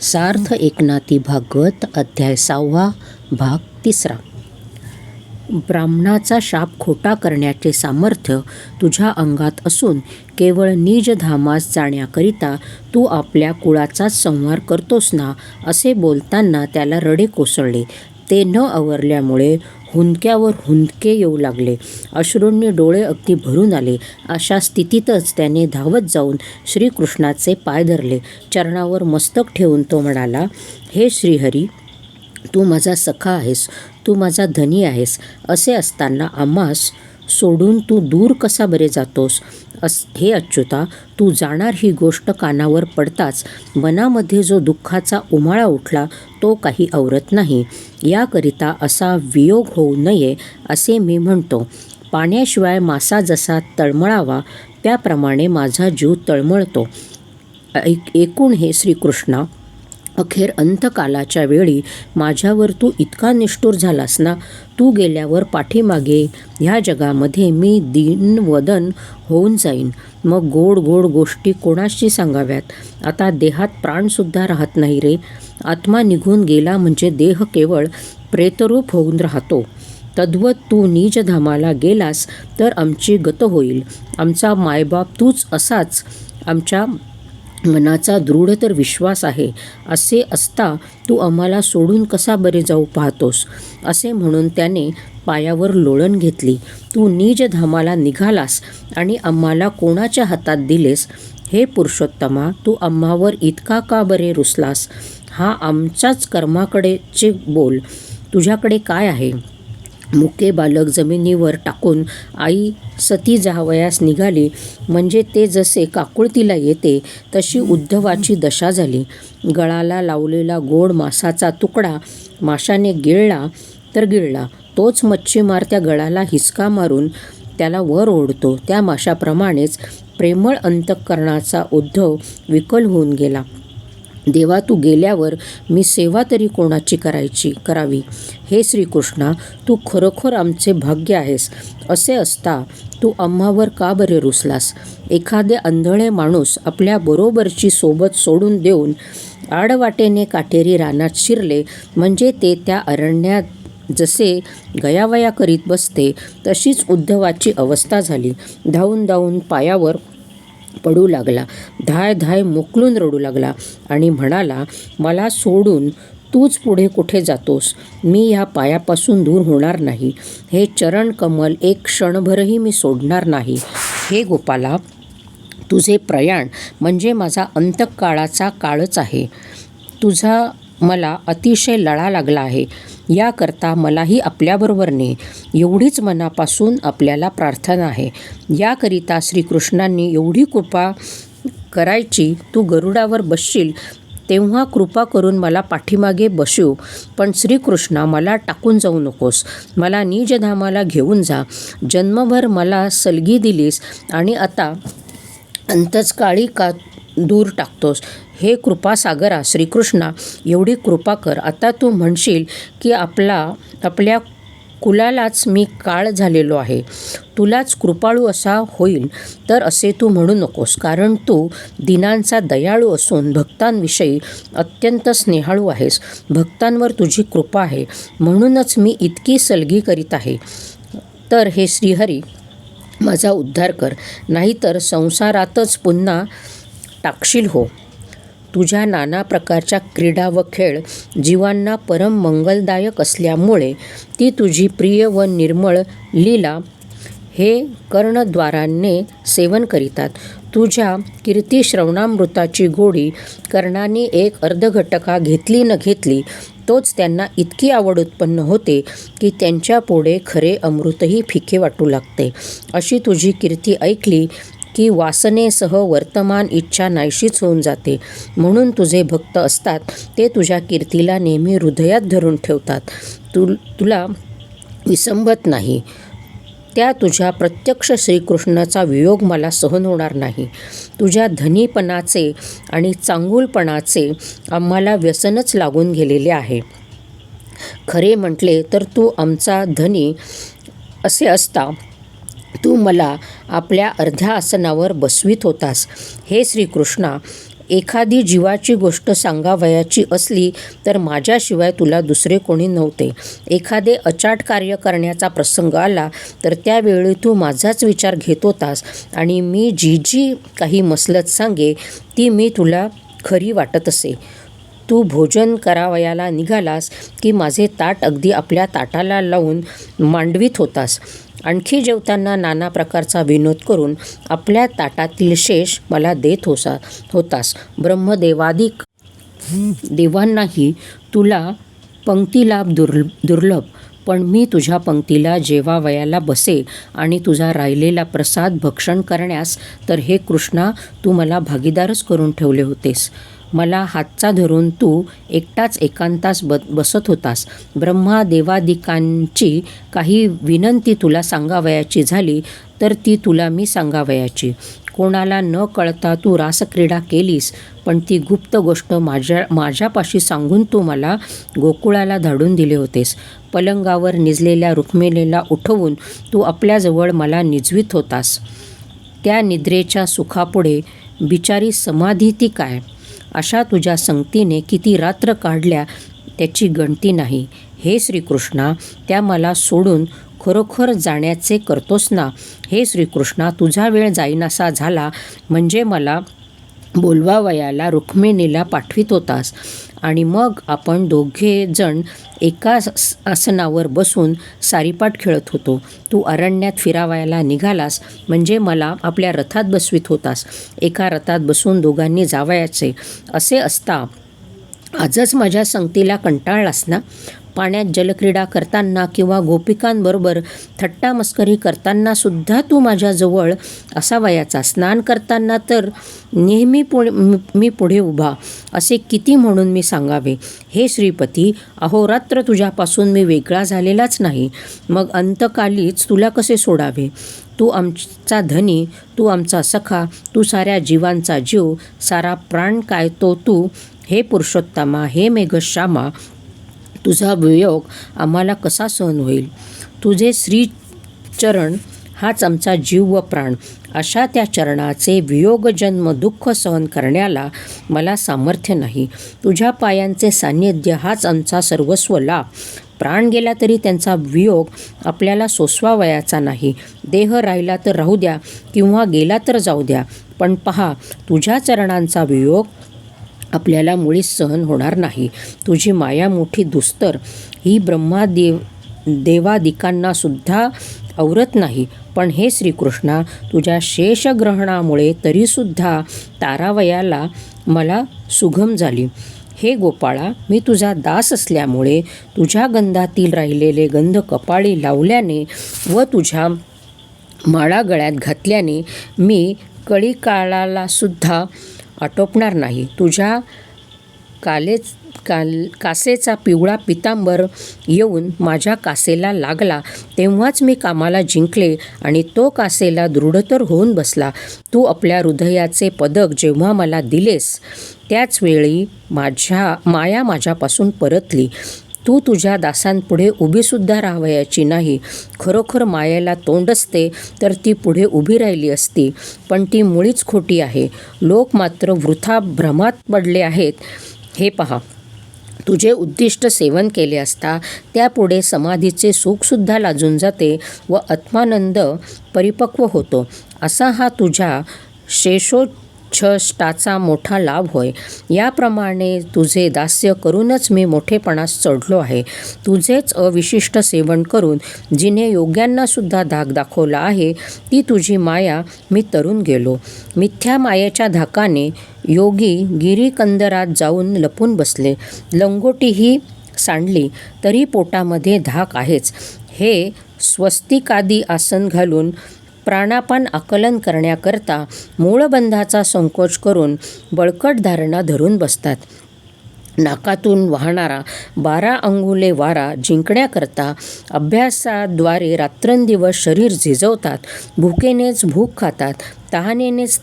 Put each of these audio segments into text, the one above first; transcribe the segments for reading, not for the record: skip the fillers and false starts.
सार्थ एकनाथी भागवत अध्याय 6 भाग 3. ब्राह्मणाचा शाप खोटा करण्याचे सामर्थ्य तुझ्या अंगात असून केवळ निजधामास जाण्याकरिता तू आपल्या कुळाचाच संहार करतोस ना, असे बोलताना त्याला रडे कोसळले. ते न आवरल्यामुळे हुंदक्यावर हुंदके येऊ लागले. अश्रूंनी डोळे अगदी भरून आले. अशा स्थितीतच त्याने धावत जाऊन श्रीकृष्णाचे पाय धरले. चरणावर मस्तक ठेवून तो म्हणाला, हे श्रीहरी, तू माझा सखा आहेस, तू माझा धनी आहेस. असे असताना आम्हास सोडून तू दूर कसा बरे जातोस? हे अच्युता, तू जाणार ही गोष्ट कानावर पडताच मनामध्ये जो दुःखाचा उमाळा उठला तो काही आवरत नाही. याकरिता असा वियोग होऊ नये असे मी म्हणतो. पाण्याशिवाय मासा जसा तळमळावा त्याप्रमाणे माझा जीव तळमळतो. एकूण हे श्रीकृष्णा, अखेर अंतकालाच्या वेळी माझ्यावर तू इतका निष्ठुर झालास ना. तू गेल्यावर पाठीमागे ह्या जगामध्ये मी दीनवदन होऊन जाईन. मग गोड गोड गोष्टी कोणाशी सांगाव्यात? आता देहात प्राणसुद्धा राहत नाही रे. आत्मा निघून गेला म्हणजे देह केवळ प्रेतरूप होऊन राहतो. तद्वत तू निजधामाला गेलास तर आमची गत होईल. आमचा मायबाप तूच असाच आमच्या मनाचा दृढ तर विश्वास आहे. असे असता तू आम्हाला सोडून कसा बरे जाऊ पाहतोस? असे म्हणून त्याने पायावर लोळण घेतली. तू निजधामाला निघालास आणि आम्हाला कोणाच्या हातात दिलेस? हे पुरुषोत्तमा, तू आम्हावर इतका का बरे रुसलास? हा आमच्याच कर्माकडेचे बोल. तुझ्याकडे काय आहे? मुके बालक जमिनीवर टाकून आई सती जावयास निघाली म्हणजे ते जसे काकुळतीला येते तशी उद्धवाची दशा झाली. गळाला लावलेला गोड मासाचा तुकडा माशाने गिळला तर गिळला. तोच मच्छीमार त्या गळाला हिसका मारून त्याला वर ओढतो. त्या माशाप्रमाणेच प्रेमळ अंतःकरणाचा उद्धव विकल होऊन गेला. देवा, तू गेल्यावर मी सेवा तरी कोणाची करावी? हे श्रीकृष्णा, तू खरोखर आमचे भाग्य आहेस. असे असता तू आम्हावर का बरे रुसलास? एखादे आंधळे माणूस आपल्या बरोबरची सोबत सोडून देऊन आडवाटेने काटेरी रानात शिरले म्हणजे ते त्या अरण्यात जसे गयावया करीत बसते तशीच उद्धवाची अवस्था झाली. धावून धावून पायावर पडू लागला. धाय धाय मोकलून रडू लागला आणि म्हणाला, मला सोडून तूच पुढे कुठे जातोस? मी ह्या पायापासून दूर होणार नाही. हे चरण कमल एक क्षणभरही मी सोडणार नाही. हे गोपाला, तुझे प्रयाण म्हणजे माझा अंतकाळाचा काळच आहे. तुझा मला अतिशय लळा लागला आहे. याकरता मलाही आपल्याबरोबर ने, एवढीच मनापासून आपल्याला प्रार्थना आहे. याकरिता श्रीकृष्णांनी एवढी कृपा करायची. तू गरुडावर बसशील तेव्हा कृपा करून मला पाठीमागे बसव. पण श्रीकृष्णा, मला टाकून जाऊ नकोस. मला निजधामाला घेऊन जा. जन्मभर मला सलगी दिलीस आणि आता अंतकाळी का दूर टाकतोस? हे कृपासागरा श्रीकृष्णा, एवढी कृपा कर. आता तू म्हणशील की आपल्या कुलालाच मी काळ झालेलो आहे, तुलाच कृपाळू असा होईल. तर असे तू म्हणू नकोस, कारण तू दीनांचा दयाळू असून भक्तांविषयी अत्यंत स्नेहाळू आहेस. भक्तांवर तुझी कृपा आहे म्हणूनच मी इतकी सलगी करीत आहे. तर हे श्रीहरी, माझा उद्धार कर, नाहीतर संसारातच पुन्हा टाकशील हो. तुझ्या नाना प्रकारच्या क्रीडा व खेळ जीवांना परम मंगलदायक असल्यामुळे ती तुझी प्रिय व निर्मळ लीला हे कर्णद्वाराने सेवन करीतात. तुझ्या कीर्ती श्रवणामृताची गोडी कर्णाने एक अर्धघटका घेतली न घेतली तोच त्यांना इतकी आवड उत्पन्न होते की त्यांच्या पुढे खरे अमृतही फिके वाटू लागते. अशी तुझी कीर्ती ऐकली की वासनेसह वर्तमान इच्छा नाहीशीच होऊन जाते. म्हणून तुझे भक्त असतात ते तुझ्या कीर्तीला नेहमी हृदयात धरून ठेवतात. तुला विसंबत नाही. त्या तुझ्या प्रत्यक्ष श्रीकृष्णाचा वियोग मला सहन होणार नाही. तुझ्या धनीपणाचे आणि चांगुलपणाचे आम्हाला व्यसनच लागून गेलेले आहे. खरे म्हटले तर तू आमचा धनी असे असता तू मला आपल्या अर्ध्या आसनावर बसवीत होतास. हे श्रीकृष्णा, एखादी जीवाची गोष्ट सांगावयाची असली तर माझ्याशिवाय तुला दुसरे कोणी नव्हते. एखादे अचाट कार्य करण्याचा प्रसंग आला तर त्यावेळी तू माझाच विचार घेत होतास आणि मी जी जी काही मसलत सांगे ती मी तुला खरी वाटत असे. तू भोजन करावयाला निघालास की माझे ताट अगदी आपल्या ताटाला लावून मांडवीत होतास. आणखी जेवताना नाना प्रकारचा विनोद करून आपल्या ताटातील शेष मला देत होतास. ब्रह्मदेवादिक देवांनाही तुला पंक्तिलाभ दुर्लभ, पण मी तुझ्या पंक्तीला जेवावयाला बसे आणि तुझा राहिलेला प्रसाद भक्षण करण्यास तर हे कृष्णा तू मला भागीदारच करून ठेवले होतेस. मला हातचा धरून तू एकटाच एकांतास बसत होतास. ब्रह्मादेवादिकांची काही विनंती तुला सांगावयाची झाली तर ती तुला मी सांगावयाची. कोणाला न कळता तू रासक्रीडा केलीस, पण ती गुप्त गोष्ट माझ्यापाशी सांगून तू मला गोकुळाला धाडून दिले होतेस. पलंगावर निजलेल्या रुक्मिणीला उठवून तू आपल्याजवळ मला निजवीत होतास. त्या निद्रेच्या सुखापुढे बिचारी समाधी ती काय? अशा तुझ्या संगतीने किती रात्र काढल्या त्याची गणती नाही. हे श्रीकृष्णा, त्या मला सोडून खरोखर जाण्याचे करतोस ना? हे श्रीकृष्णा, तुझा वेळ जाईनासा झाला म्हणजे मला बोलवावयाला रुक्मिणीला पाठवित होतास आणि मग आपण दोघे जण एका आसनावर बसून सारीपाट खेळत होतो. तू अरण्यात फिरावयाला निघालास म्हणजे मला आपल्या रथात बसवीत होतास. एका रथात बसून दोघांनी जावयाचे. असे असता आजच माझ्या संगतीला कंटाळलास ना? पाण्यात जलक्रीडा करताना किंवा गोपिकांबरोबर थट्टा मस्करी करताना सुद्धा तू माझ्याजवळ असावयाचा. स्नान करताना तर नेहमी मी पुढे उभा, असे किती म्हणून मी सांगावे? हे श्रीपती, अहोरात्र तुझ्यापासून मी वेगळा झालेलाच नाही, मग अंतकालीच तुला कसे सोडावे? तू आमचा धनी, तू आमचा सखा, तू साऱ्या जीवांचा जीव, सारा प्राण काय तो तू. हे पुरुषोत्तमा, हे मेघश्यामा, तुझा वियोग आम्हाला कसा सहन होईल? तुझे श्रीचरण हाच आमचा जीव व प्राण. अशा त्या चरणाचे वियोगजन्म दुःख सहन करण्याला मला सामर्थ्य नाही. तुझ्या पायांचे सान्निध्य हाच आमचा सर्वस्व लाभ. प्राण गेला तरी त्यांचा वियोग आपल्याला सोसवावयाचा नाही. देह राहिला तर राहू द्या किंवा गेला तर जाऊ द्या, पण पहा, तुझ्या चरणांचा वियोग आपल्याला मुळीच सहन होणार नाही. तुझी माया मोठी दुस्तर, ही देवादिकांना सुद्धा आवरत नाही. पण हे श्रीकृष्णा, तुझ्या शेषग्रहणामुळे तरीसुद्धा तारावयाला मला सुगम झाली. हे गोपाळा, मी तुझा दास असल्यामुळे तुझ्या गंधातील राहिलेले गंध कपाळी लावल्याने व तुझ्या माळा गळ्यात घातल्याने मी कळीकाळाला सुद्धा आटोपणार नाही. तुझ्या कासेचा पिवळा पितांबर येऊन माझ्या कासेला लागला तेव्हाच मी कामाला जिंकले आणि तो कासेला दृढतर होऊन बसला. तू आपल्या हृदयाचे पदक जेव्हा मला दिलेस त्याचवेळी माया माझ्यापासून परतली. तू तुझ्या दासांपुढे उभीसुद्धा राहावयाची नाही. खरोखर मायेला तोंड असते तर ती पुढे उभी राहिली असती, पण ती मुळीच खोटी आहे. लोक मात्र वृथा भ्रमात पडले आहेत. हे पहा, तुझे उद्दिष्ट सेवन केले असता त्यापुढे समाधीचे सुखसुद्धा लाजून जाते व आत्मानंद परिपक्व होतो. असा हा तुझ्या शेषोच्छष्टाचा मोठा लाभ होय. याप्रमाणे तुझे दास्य करूनच मी मोठेपणास चढलो आहे. तुझेच अविशिष्ट सेवन करून जिने योग्यांना सुद्धा धाक दाखवला आहे ती तुझी माया मी तरून गेलो. मिथ्या मायेच्या धाकाने योगी गिरीकंदरात जाऊन लपून बसले. लंगोटीही सांडली तरी पोटामध्ये धाक आहेच. हे स्वस्तिकादी आसन घालून प्राणापान आकलन करण्याकरता मूळबंधाचा संकोच करून बळकट धारणा धरून बसतात. नाकातून वाहणारा 12 अंगुले वारा जिंकण्याकरता अभ्यासाद्वारे रात्रंदिवस शरीर झिजवतात. भुकेनेच भूक खातात, तहानेनेच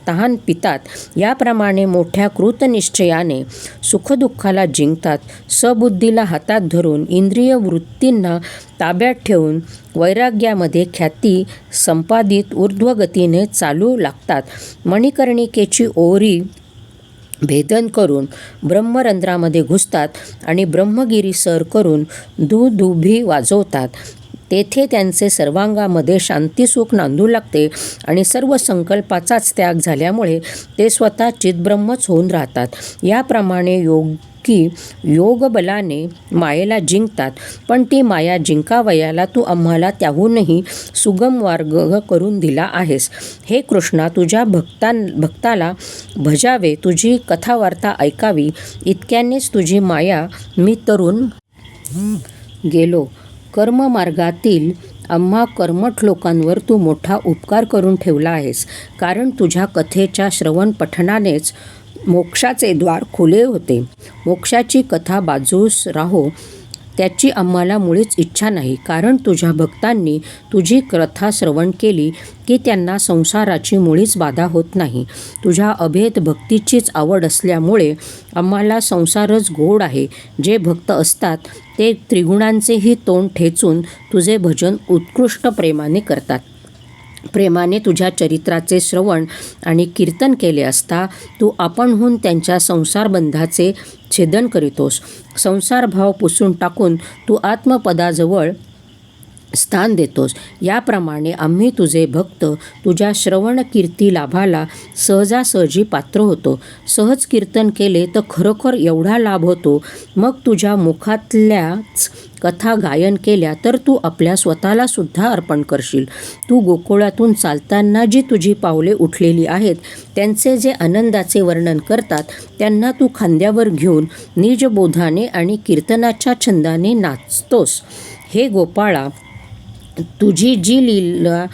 तहान पितात. याप्रमाणे मोठ्या कृतनिश्चयाने सुखदुःखाला जिंकतात. सबुद्धीला हातात धरून इंद्रिय वृत्तींना ताब्यात ठेवून वैराग्यामध्ये ख्याती संपादित ऊर्ध्वगतीने चालू लागतात. मणिकर्णिकेची ओरी भेदन करून ब्रह्मरंध्रामध्ये घुसतात आणि ब्रह्मगिरी सर करून दुधुभी वाजवतात. तेथे त्यांचे सर्वांगामध्ये शांतीसुख नांदू लागते आणि सर्व संकल्पाचाच त्याग झाल्यामुळे ते स्वतः चिद्ब्रह्मच होऊन राहतात. याप्रमाणे योगी योगबलाने मायेला जिंकतात. पण ती माया जिंकावयाला तू आम्हाला त्याहूनही सुगम मार्ग करून दिला आहेस. हे कृष्णा, तुझ्या भक्ताला भजावे, तुझी कथावार्ता ऐकावी, इतक्यानेच तुझी माया मी तरून गेलो. कर्ममार्गातील आम्हा कर्मठ लोकांवर तू मोठा उपकार करून ठेवला आहेस. कारण तुझ्या कथेच्या श्रवण पठणानेच मोक्षाचे द्वार खुले होते. मोक्षाची कथा बाजूस राहो त्याची आम्हाला मुळीच इच्छा नाही. कारण तुझ्या भक्तांनी तुझी कथा श्रवण केली की त्यांना संसाराची मुळीच बाधा होत नाही. तुझ्या अभेद भक्तीचीच आवड असल्यामुळे आम्हाला संसारच गोड आहे. जे भक्त असतात ते त्रिगुणांचेही तोंड ठेचून तुझे भजन उत्कृष्ट प्रेमाने करतात. प्रेमाने तुझ्या चरित्राचे श्रवण आणि कीर्तन केले असता तू आपणहून त्यांच्या संसारबंधाचे छेदन करीतोस. संसारभाव पुसून टाकून तू आत्मपदाजवळ स्थान देतोस. याप्रमाणे आम्ही तुझे भक्त तुझ्या श्रवण कीर्ती लाभाला सहजासहजी पात्र होतो. सहज कीर्तन केले तर खरोखर एवढा लाभ होतो. मग तुझ्या मुखातल्याच कथा गायन केल्या तर तू आपल्या स्वतःला सुद्धा अर्पण करशील. तू गोकुळातून चालताना जी तुझी पावले उठलेली आहेत त्यांचे जे आनंदाचे वर्णन करतात त्यांना तू खांद्यावर घेऊन निजबोधाने आणि कीर्तनाच्या छंदाने नाचतोस. हे गोपाळा, तुझी जी लीला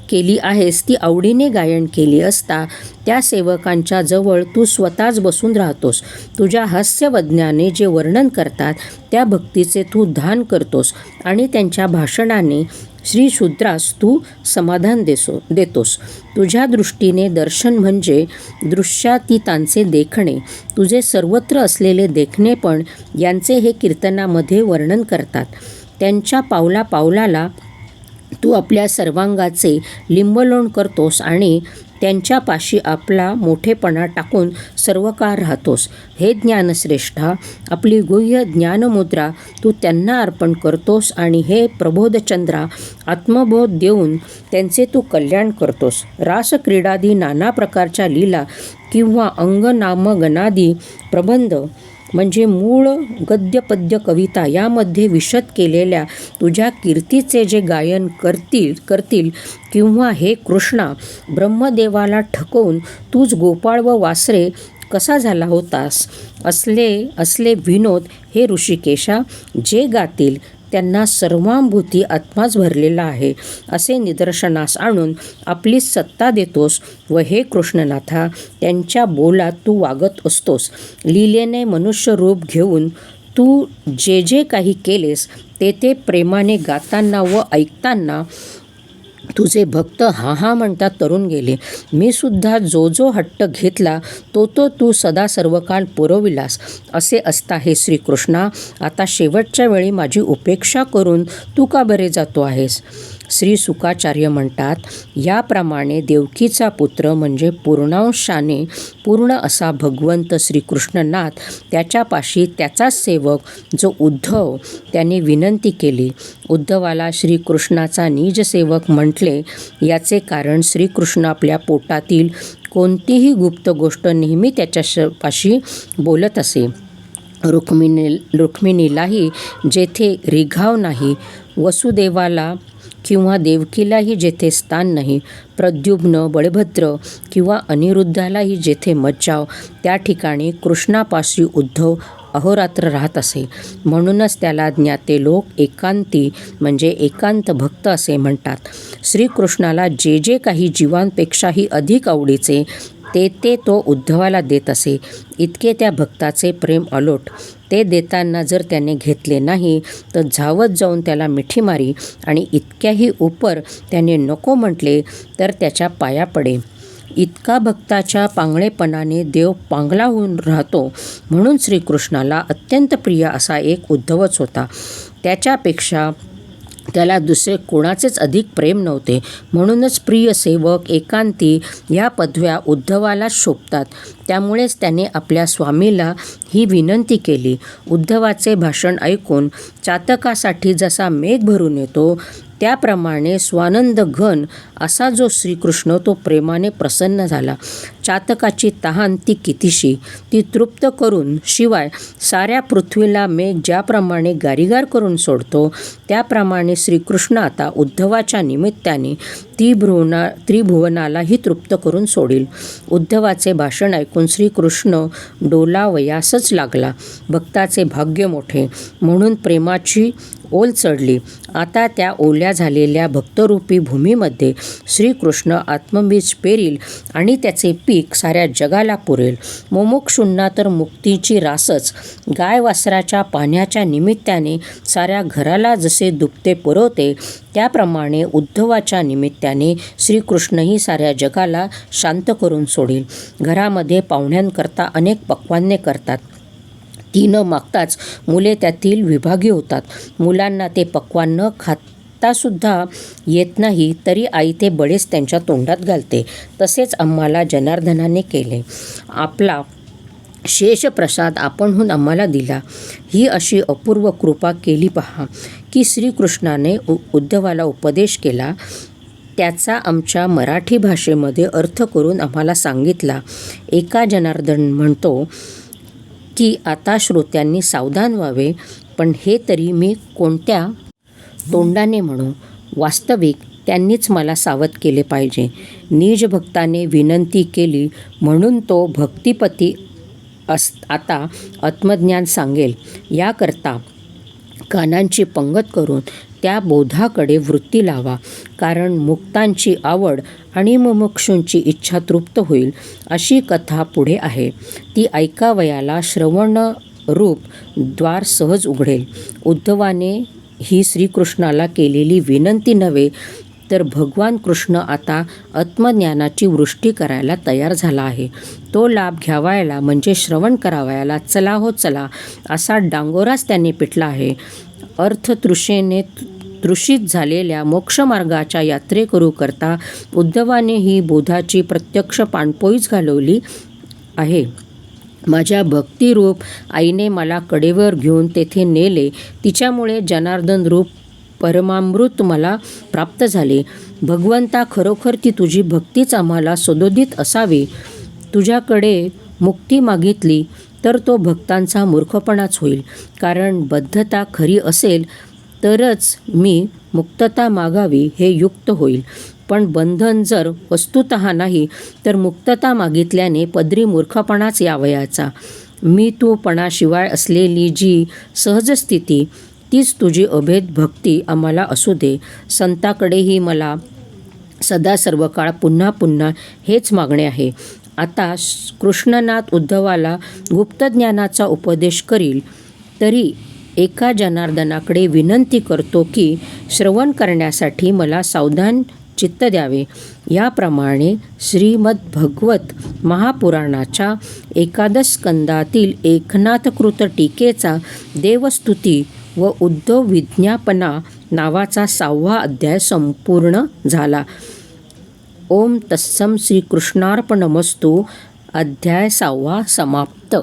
केली आहेस ती आवडीने गायन केली असता त्या सेवकांच्या जवळ तू स्वतःच बसून राहतोस. तुझ्या हास्यवदनाने जे वर्णन करतात त्या भक्तीचे तू दान करतोस आणि त्यांच्या भाषणाने श्रीशूद्रास तू समाधान देतोस. तुझ्या दृष्टीने दर्शन म्हणजे दृश्यातीतांचे देखणे. तुझे सर्वत्र असलेले देखणे पण यांचे हे कीर्तनामध्ये वर्णन करतात. त्यांच्या पावला पावलाला तू आपल्या सर्वांगाचे लिंबलोण करतोस आणि त्यांच्यापाशी आपला मोठेपणा टाकून सर्व काळ राहतोस. हे ज्ञानश्रेष्ठा, आपली गुह्य ज्ञानमुद्रा तू त्यांना अर्पण करतोस आणि हे प्रबोधचंद्रा, आत्मबोध देऊन त्यांचे तू कल्याण करतोस. रासक्रीडादी नाना प्रकारच्या लीला किंवा अंगनामगनादी प्रबंध म्हणजे मूळ गद्यपद्य कविता यामध्ये विशद केलेल्या तुझ्या कीर्तीचे जे गायन करतील किंवा हे कृष्णा, ब्रह्मदेवाला ठकवून तूच गोपाळ व वासरे कसा झाला होतास असले विनोद हे ऋषिकेशा जे गातील त्यांना सर्वांभूती आत्माच भरलेला आहे असे निदर्शनास आणून आपली सत्ता देतोस. व हे कृष्णनाथा, त्यांच्या बोलात तू वागत असतोस. लीलेने मनुष्य रूप घेऊन तू जे जे काही केलेस ते प्रेमाने गाताना व ऐकताना तुझे भक्त हा हा म्हणतात तरुण गेले. मी सुद्धा जो जो हट्ट घेतला तो तू सदा सर्व काळ पुरविलास. असे असता हे श्रीकृष्णा, आता शेवटच्या वेळी माझी उपेक्षा करून तू का बरे जातो आहेस? श्री सुकाचार्य म्हणतात, याप्रमाणे देवकीचा पुत्र म्हणजे पूर्णांशाने पूर्ण असा भगवंत श्रीकृष्णनाथ त्याच्यापाशी त्याचाच सेवक जो उद्धव त्याने विनंती केली. उद्धवाला श्रीकृष्णाचा निजसेवक म्हटले याचे कारण श्रीकृष्ण आपल्या पोटातील कोणतीही गुप्त गोष्ट नेहमी त्याच्यापाशी बोलत असे. रुक्मिणीलाही जेथे रिघाव नाही, वसुदेवाला किंवा देवकीलाही जेथे स्थान नाही, प्रद्युम्न, बळभद्र किंवा अनिरुद्धालाही जेथे मज्जाव त्या ठिकाणी कृष्णापाशी उद्धव अहोरात्र राहत असे. म्हणूनच त्याला ज्ञाते लोक एकांती म्हणजे एकांत भक्त असे म्हणतात. श्रीकृष्णाला जे जे काही जीवांपेक्षाही अधिक आवडीचे ते तो उद्धवाला देत असे. इतके त्या भक्ताचे प्रेम अलोट. ते देताना जर त्याने घेतले नाही तर धावत जाऊन त्याला मिठी मारी आणि इतक्याही उपर त्याने नको म्हटले तर त्याच्या पाया पडे. इतका भक्ताच्या पांगळेपणाने देव पांगला होऊन राहतो. म्हणून श्रीकृष्णाला अत्यंत प्रिय असा एक उद्धवच होता. त्याच्यापेक्षा त्याला दुसरे कोणाचेच अधिक प्रेम नव्हते. म्हणूनच प्रिय सेवक, एकांती ह्या पदव्या उद्धवाला शोभतात. त्यामुळेच त्याने आपल्या स्वामीला ही विनंती केली. उद्धवाचे भाषण ऐकून चातकासाठी जसा मेघ भरून येतो, त्याप्रमाणे स्वानंद घन असा जो श्रीकृष्ण तो प्रेमाने प्रसन्न झाला. चातकाची तहान ती कितीशी, ती तृप्त करून शिवाय साऱ्या पृथ्वीला मेघ ज्याप्रमाणे गारीगार करून सोडतो, त्याप्रमाणे श्रीकृष्ण आता उद्धवाच्या निमित्ताने त्रिभुवनालाही तृप्त करून सोडील. उद्धवाचे भाषण ऐकून श्रीकृष्ण डोलावयासच लागला. भक्ताचे भाग्य मोठे म्हणून प्रेमाची ओल चढली. आता त्या ओल्या झालेल्या भक्तरूपी भूमीमध्ये श्रीकृष्ण आत्मबीज पेरील आणि त्याचे पीक साऱ्या जगाला पुरेल. मुमुक्षूंना तर मुक्तीची रासच. गाय वासराच्या पाण्याच्या निमित्ताने साऱ्या घराला जसे दुभते पुरवते, त्याप्रमाणे उद्धवाच्या निमित्ताने श्रीकृष्णही साऱ्या जगाला शांत करून सोडील. घरामध्ये पाहुण्यांकरता अनेक पक्वान्ने करतात. ती न मागताच मुले त्यातील विभागी होतात. मुलांना ते पक्वान न खातासुद्धा येत नाही, तरी आई ते बळेच त्यांच्या तोंडात घालते. तसेच आम्हाला जनार्दनाने केले. आपला शेष प्रसाद आपणहून आम्हाला दिला. ही अशी अपूर्व कृपा केली पहा, की श्रीकृष्णाने उद्धवाला उपदेश केला, त्याचा आमच्या मराठी भाषेमध्ये अर्थ करून आम्हाला सांगितला. एका जनार्दन म्हणतो की आता श्रोत्यांनी सावधान व्हावे, पण हे तरी मी कोणत्या तोंडाने म्हणू? वास्तविक त्यांनीच मला सावध केले पाहिजे. निज भक्ताने विनंती केली म्हणून तो भक्तिपती आता आत्मज्ञान सांगेल. याकरता कानांची पंगत करून त्या बोधाकडे वृत्ती लावा. कारण मुक्तांची आवड आणि मुमुक्षूंची इच्छा तृप्त होईल अशी कथा पुढे आहे. ती ऐकावयाला श्रवणरूप द्वार सहज उघडेल. उद्धवाने ही श्रीकृष्णाला केलेली विनंती नव्हे, तर भगवान कृष्ण आता आत्मज्ञानाची वृष्टी करायला तयार झाला आहे. तो लाभ घ्यावायला म्हणजे श्रवण करावयाला चला हो चला असा डांगोराच त्याने पिटला आहे. अर्थतृषेने तृषित झालेल्या मोक्षमार्गाच्या यात्रेकरू करता उद्धवाने ही बोधाची प्रत्यक्ष पाणपोईच घालवली आहे. माझ्या भक्तिरूप आईने मला कडेवर घेऊन तेथे नेले. तिच्यामुळे जनार्दन रूप परमामृत मला प्राप्त झाले. भगवंता, खरोखर ती तुझी भक्तीच आम्हाला सदोदित असावी. तुझ्याकडे मुक्ती मागितली तर तो भक्तांचा मूर्खपणाच होईल. कारण बद्धता खरी असेल तरच मी मुक्तता मागावी हे युक्त होईल. पण बंधन जर वस्तुतः नाही, तर मुक्तता मागितल्याने पदरी मूर्खपणाच यावयाचा. मी तूपणाशिवाय असलेली जी सहज स्थिती, तीच तुझी अभेद भक्ती आम्हाला असू दे. संताकडेही मला सदा सर्व काळ पुन्हा पुन्हा हेच मागणे आहे. आता कृष्णनाथ उद्धवाला गुप्तज्ञानाचा उपदेश करील, तरी एका जनार्दनाकडे विनंती करतो की श्रवण करण्यासाठी मला सावधान चित्त द्यावे. याप्रमाणे श्रीमद्भगवत महापुराणाच्या एकादश स्कंदातील एकनाथकृत टीकेचा देवस्तुती व उद्धव विज्ञापना नावाचा 6वा अध्याय संपूर्ण झाला. ओम तत्सम. श्रीकृष्णार्पणमस्तु. अध्याय 6वा समाप्त.